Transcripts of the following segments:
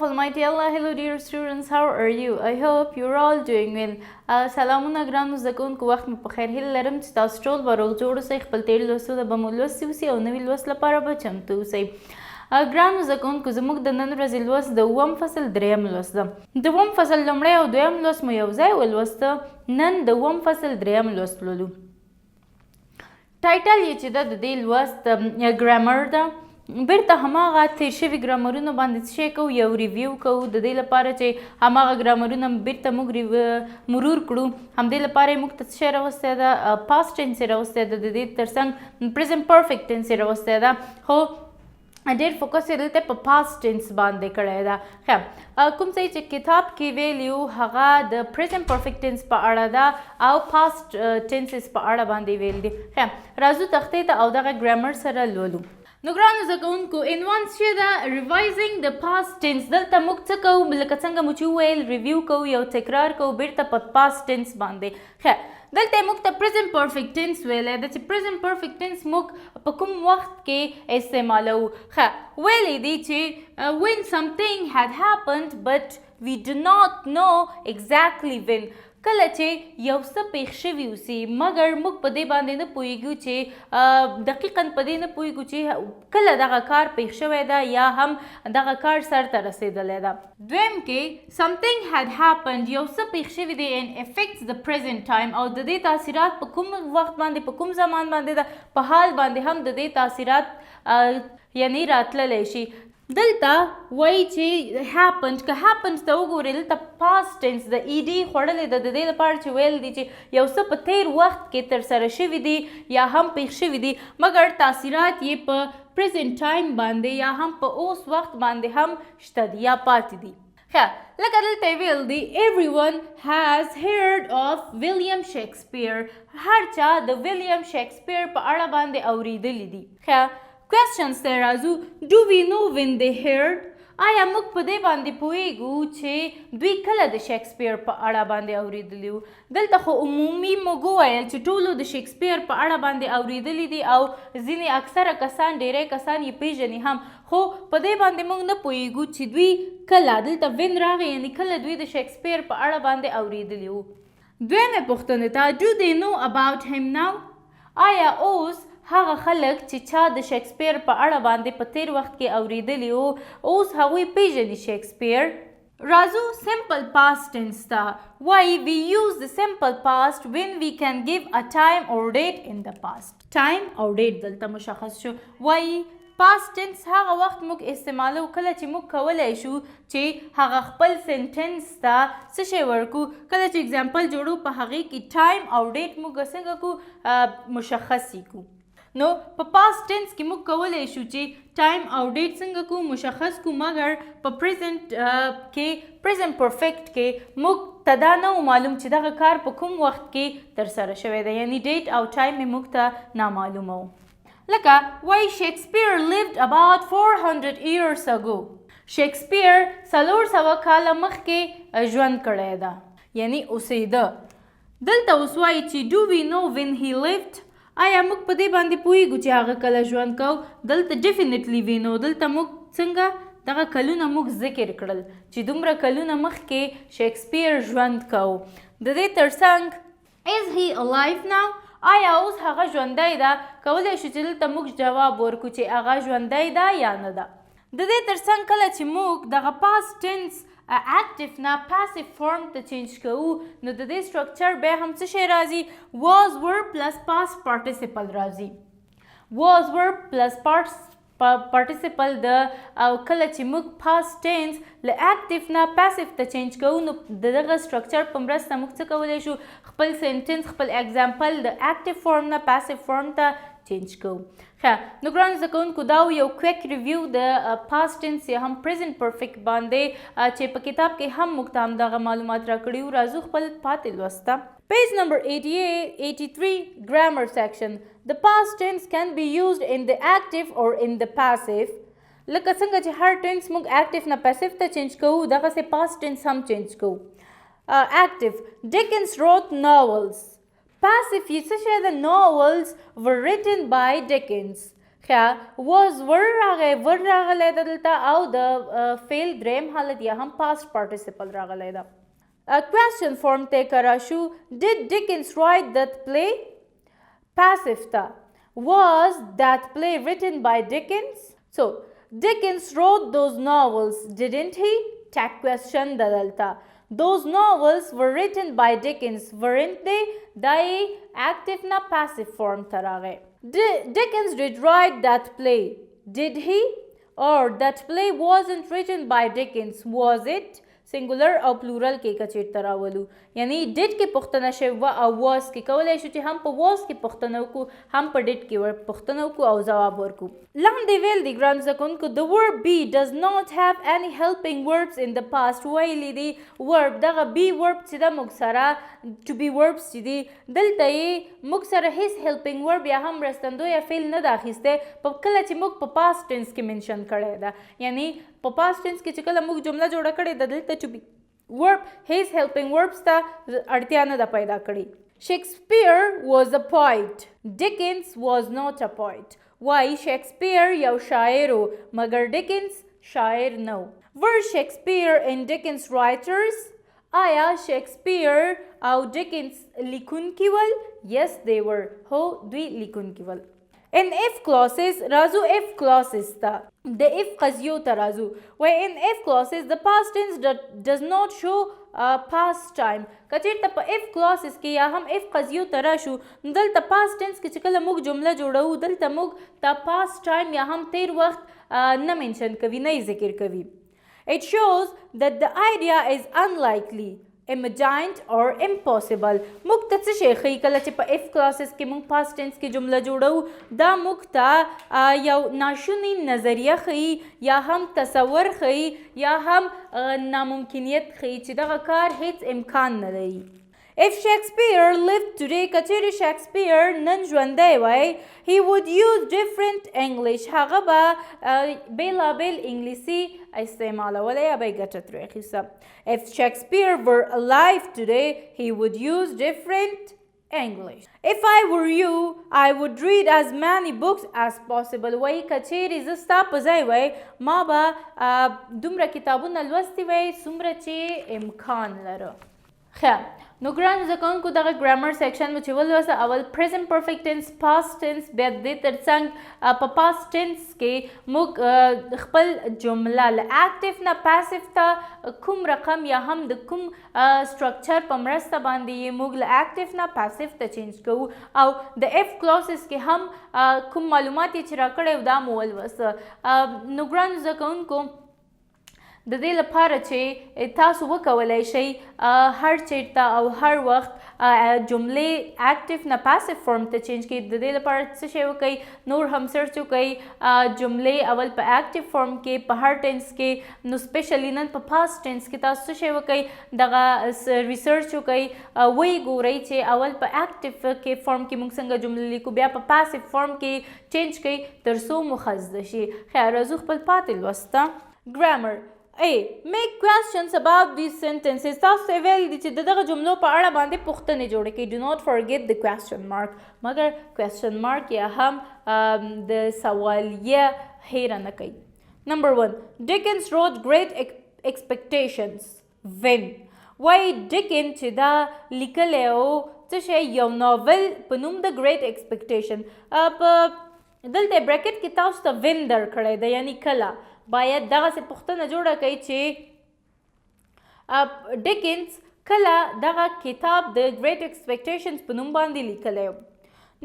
of Almighty Allah. Hello dear students, how are you? I hope you're all doing well. سلامونه ګرانو زده کوونکو، وخت مو په خیر. هیله لرم چې تاسو ټول به روغ جوړ اوسئ، خپل تېر لوستونه به مو لوستي اوسي او نوي لوست لپاره به چمتو اوسئ. ګرانو زده کوونکو، زموږ د نن ورځې لوست د اووم فصل دریم لوست ده. د اووم فصل لومړی او دویم لوست مو یو ځای ولوسته. نن د اووم فصل دریم لوست لولو. ټایټل یې چې ده د دې لوست ګرامر ده. بیرته هماغه تیر شوي ګرامرونه باندې څه شی کوو، یو ریویو کوو د دې لپاره چې هماغه ګرامرونه بیرته موږ مرور کړو. همدې لپاره یې موږ ته څه شی راوستی ده، پاست ټینس یې راوستی ده، د دې تر څنګ پرزنټ پرفیکټ ټینس یې راوستی ده، خو ډېر فوکس یې دلته په پاست ټینس باندې کړی ده. ښه، کوم ځای چې کتاب کې ویلیو هغه د پرزنټ پرفیکټ ټینس په اړه ده او پاست ټینسز په اړه باندې ویل دي. ښه، راځو تختې ته او دغه ګرامر سره لولو. نو ګرانو زده کوونکو، عنوان چې ده ریوایزینګ د پاست ټینس. دلته موږ څه کوو، لکه څنګه مو چې وویل ریویو کوو، یو تکرار کوو بیرته په پاست ټینس باندې. ښه، دلته موږ ته پرزنټ پرفیکټ ټینس ویلی ده چې پرزنټ پرفیکټ ټینس موږ په کوم وخت کې استعمالوو. ښه، ویلی دي چې when something had happened but we do not know exactly when. کله چې یو څه پېښ شوي اوسي مګر موږ په دې باندې نه پوهېږو چې دقیقا په دې نه پوهېږو چې کله دغه کار پېښ شوی ده یا هم دغه کار سرته رسېدلی ده. دویم کې something had happened، یو څه پېښ شوي دی and affects the present time، او د دې تاثیرات په کوم وخت باندې، په کوم زمان باندې ده، په حال باندې هم د دې تاثیرات یعنی راتللی شي. دلته وایي چې happened، که happened ته وګورئ دلته پاست ټینس د ای ډي خوړلی ده، د دې لپاره چې ویل دي چې یو څه په تیر وخت کې ترسره شوي دي یا هم پېښ شوي دي مګر تاثیرات یې په پرزنټ ټایم باندې یا هم په اوس وخت باندې هم شته دي یا پاتې دي. ښه، لکه دلته ویل دي everyone has heard of William Shakespeare، هر چا د ویلیام شیکسپیر په اړه باندې اورېدلی دي. ښه، questions ته راځو. do we know when they heard؟ آیا موږ په دې باندې پوهېږو چې دوی کله د شیکسپیر په اړه باندې اورېدلي وو؟ دلته خو عمومي موږ وویل چې ټولو د شیکسپیر په اړه باندې اورېدلي دي او ځینې اکثره کسان، ډېری کسان یې پېژني هم، خو په دې باندې موږ نه پوهېږو چې دوی کله، دلته وین راغی یعنې کله دوی د شیکسپیر په اړه باندې اورېدلي وو. دویمې پوښتنې ته do they know about him now؟ آیا اوس هغه خلک چې چا د شیکسپیر په اړه باندې په تیر وخت کې اورېدلي وو اوس هغوی پیژني شیکسپیر؟ راځو سمپل پاست ټینس ته. وایي we use the simple past when we can give a time or date in the past. time او date دلته مشخص شو. وایي پاست ټینس هغه وخت موږ استعمالو کله چې موږ کولی شو چې هغه خپل سنټنس ته څه شی ورکو. کله چې اگزامپل جوړو په هغې کې ټایم او ډیټ موږ څنګه کو مشخص یې کو. نو په پاست ټینس کې موږ کولی شو چې ټایم او ډیټ څنګه کو مشخص کو، مګر په پرزنټ کې پرزنټ پرفیکټ کې موږ ته دا نه و معلوم چې دغه کار په کوم وخت کې ترسره شوی دی، یعنی ډیټ او ټایم یې موږ ته نامعلومه و. لکه وایي شیکسپیر lived about 400 years ago. شیکسپیر 400 کاله مخکې ژوند کړی ده یعنی اوسېده. دلته اوس وایي چې do we know when he lived؟ آیا موږ په دې باندې پوهېږو چې هغه کله ژوند کو؟ دلته ډیفینیټلی وي نو، دلته موږ څنګه دغه کلونه موږ ذکر کړل چې دومره کلونه مخکې شیکسپیر ژوند کو. د دې تر څنګ is he alive now؟ آیا اوس هغه ژوندی ده؟ کولی شو چې دلته موږ جواب ورکړو چې هغه ژوندی ده یا نه ده. د دې تر څنګ کله چې موږ دغه پاست ټینس اکټیف نه پاسیف فارم ته چینج کوو نو د دې سټرکچر بیا هم څه شی راځي، was were پلس پاست پارټیسیپل راځي. was were پلس پارټیسیپل د او کله چې موږ پاست ټینس له اکټیف نه پاسیف ته چینج کوو نو د دغه سټرکچر په مرسته موږ څه کولی شو، خپل سنټنس، خپل اگزامپل د اکټیف فارم نه پاسیف فارم ته چینج کوو. ښه، نو ګرانو زده کوونکو دا یو کویک ریویو د پاست ټینس یا هم پرزنټ پرفیکټ باندې چې په کتاب کې هم موږ ته همدغه معلومات راکړي وو. راځو خپل پاتې لوست ته. پیج نمبر 83 grammar section. The past tense can be used in the active or in the passive. لکه څنګه چې هر ټینس موږ اکټیف نه پاسیف ته چینج کوو دغسې پاست ټینس هم چینج کوو. Active. Dickens wrote novels. Passive یې څه شی ده؟ novels were written by Dickens. was ور راغلی ده دلته او د فعل دریم حالت یا هم past participle راغلی ده. question form ته کرا شو did Dickens write that play؟ passive ته was that play written by Dickens؟ so Dickens wrote those novels didn't he؟ tag question ده دلته. those novels were written by Dickens weren't they؟ دا active نه passive form ته راغی. Dickens did write that play did he؟ or that play wasn't written by Dickens was it؟ سنگولر او پلورل کې کچیر تراولو یعنی ډیټ کې پښتنه شوی و او واز کې کولای شو چې هم په واز کې پښتنه وکړو هم په ډیټ کې پښتنه وکړو او ځواب ورکړو. لاندې ویل دي ګرانو زده کوونکو the verb be does not have any helping verbs in the past. ویلي دي verb دغه be verb چې ده موږ سره to be verbs چې دي دلته یې موږ سره هیڅ helping verb یا هم مرستندویه فعل نه ده اخیستی په کله چې موږ په past tense کې mention کړی ده یعنی په past tense کې چې کله موږ جمله جوړه کړې ده دلته to be verb his helping verbs ته اړتیا نه ده پیدا کړې. Shakespeare was a poet. Dickens was not a poet. Why Shakespeare یو شاعر و مګر Dickens شاعر نه و. Were Shakespeare and Dickens writers؟ آیا شیکسپیر او Dickens لیکونکي ول؟ Yes they were. هو دوی لیکونکي ول. in if clauses راځو if clauses ته د if قضیو ته راځو وای in if clauses the past tense does not show past time. کچیرته په if clauses کې یا هم if قضیو ته راشو دلته past tense کې چې کله موږ جمله جوړو دلته موږ ته past time یا هم تیر وخت نه منشن کوي نه ذکر کوي. it shows that the idea is unlikely imagined or impossible. موږ ته څه شی ښیي کله چې په if clauses کې موږ past tense کې جمله جوړو دا موږ ته یو ناشونی نظریه ښیي یا هم تصور ښیي یا هم ناممکنیت ښیي چې دغه کار هیڅ امکان نه لري. if Shakespeare lived today کچیرې شیکسپیر نن ژوندی وای he would use different English هغه به بیلابیل انګلیسي استعمالولی یا به یې ګټه ترې اخیسته. if Shakespeare were alive today he would use different English. if I were you I would read as many books as possible. وای کچیرې زه ستا په ځای وای ما به دومره کتابونه لوستي وای څومره چې امکان لره. نو ګرانو زده کوونکو دغه ګرامر سیکشن مو چې ولوسته اول پریزنټ پرفیکټ ټینس پاست ټینس بیا د دې ترڅنګ په پاست ټینس کې موږ خپل جمله له اکټیو نه پاسیو ته کوم رقم یا هم د کوم سټرکچر په مرسته باندې یې موږ له اکټیو نه پاسیو ته چینج کوو او د اف کلاسز کې هم کوم معلومات یې چې راکړی دا مو ولوسته. نو ګرانو زده کوونکو د دې لپاره چې تاسو وکولای شئ هر چیرته او هر وخت جملې اکټیو نه پاسیو فارم ته چینج کړئ. د دې لپاره څه شی وکړئ نور هم سرچ وکړئ جملې اول په اکټیو فارم کې په هر ټینس کې نو سپیشلی نن په پاست ټینس کې تاسو څه شی وکړئ دغه ریسرچ وکړئ وایي ګورئ چې اول په اکټیو کې فارم کې موږ څنګه جملې لیکو بیا په پاسیو فارم کې چینج کړئ تر څو مو ښه زده شي. خیر راځو خپل پاتې لوسته. ګرامر A. Make questions about these sentences. تاسو ویل دي چې دغه جملو په اړه باندې پوښتنې جوړې کړئ. Do not forget the question mark. مګر question mark یا هم د سوالیه هیره نه کوي. Number 1. Dickens wrote Great Expectations. When? وای ډیکن چې دا لیکلی او څه شی یو ناول په نوم د Great Expectation په دلته بریکټ کې تاسو ته when درکړی ده یعنی کله باید دغسې پوښتنه جوړه کوي چې ډیکنز کله دغه کتاب د Great Expectations په نوم باندې لیکلی و.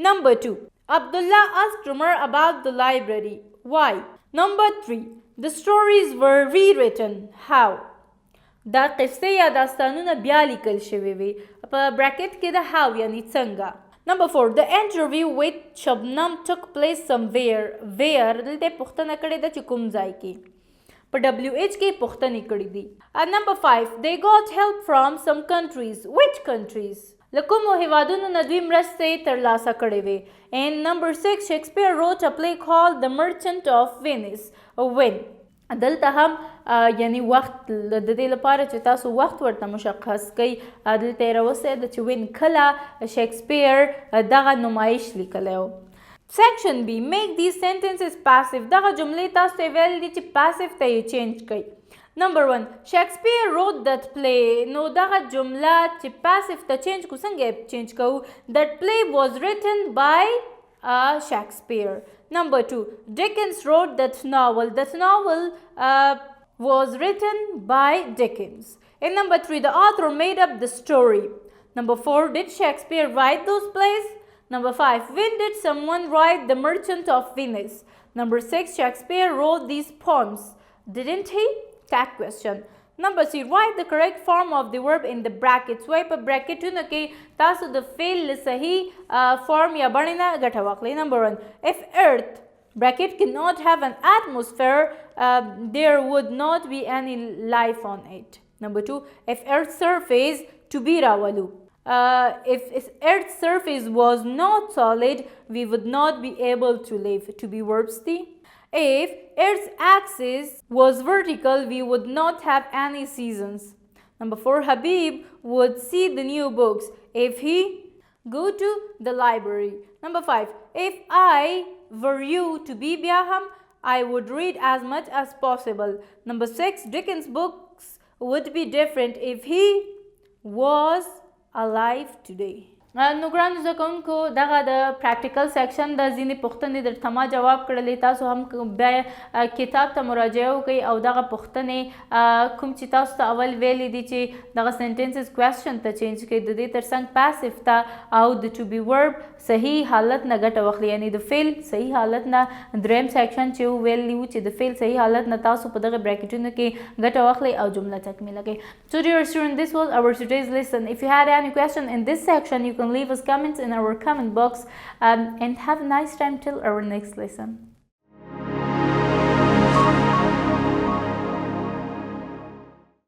Number 2. Abdullah asked Umar about the library. Why? Number 3. The stories were rewritten. How? دا قصې یا داستانونه بیا لیکل شوي وي په براکټ کې د how یعنی څنګه. Number 4. The interview with Shabnam took place somewhere. Where دلته پوښتنه کړې ده چې کوم ځای کې په WH کې پوښتنې کړې دي. Number 5. They got help from some countries. Which countries? له کومو هیوادونو نه دوی مرستې ترلاسه کړې وې. And number 6. Shakespeare wrote a play called The Merchant of Venice. When? دلته هم یعنی وخت د دې لپاره چې تاسو وخت ورته مشخص کړئ دلته یې راوستی ده چې وین کله شیکسپیر دغه نمایش لیکلی و. Section B. Make these sentences passive. دغه جملې تاسو ته ویل دي چې passive ته یې change کړئ. Number 1. Shakespeare wrote that play. نو دغه جمله چې passive ته change کو څنګه change کوو؟ That play was written by Shakespeare. Number 2. Dickens wrote that novel. That novel was written by Dickens. And number 3. The author made up the story. Number 4. Did Shakespeare write those plays? Number 5. When did someone write The Merchant of Venice? Number 6. Shakespeare wrote these poems. Didn't he? Tag question. Number C. Write the correct form of the verb in the brackets. وای په bracketونو کې تاسو د فعل له صحیح form یا بڼې نه ګټه واخلئ. Number 1. If Earth bracket cannot have an atmosphere, there would not be any life on it. Number 2. If Earth's surface to be راولو. If Earth's surface was not solid, we would not be able to live. To be verbs D. If Earth's axis was vertical, we would not have any seasons. Number 4. Habib would see the new books if he go to the library. Number 5. If I were you to be Biaham, I would read as much as possible. Number 6. Dickens' books would be different if he was alive today. نو ګرانو زده کوونکو دغه د پریکټیکل سیکشن د ځینې پوښتنې درته ما جواب کړلې. تاسو هم بیا کتاب ته مراجعه وکړئ او دغه پوښتنې کوم چې تاسو ته اول ویلې دي چې دغه سنټنسز کوېسچن ته چینج کړئ، د دې ترڅنګ پاسیف ته او د ټو بي ورب صحیح حالت نه ګټه واخلي، یعنی د فعل صحیح حالت نه. دریم سیکشن چې ویلي وو چې د فعل صحیح حالت نه تاسو په دغه براکټونو کې ګټه واخلئ او جمله تکمیله کړئ. So dear student, this was our today's lesson. If you had any question in this section, you can leave us comments in our comment box, and have a nice time till our next lesson.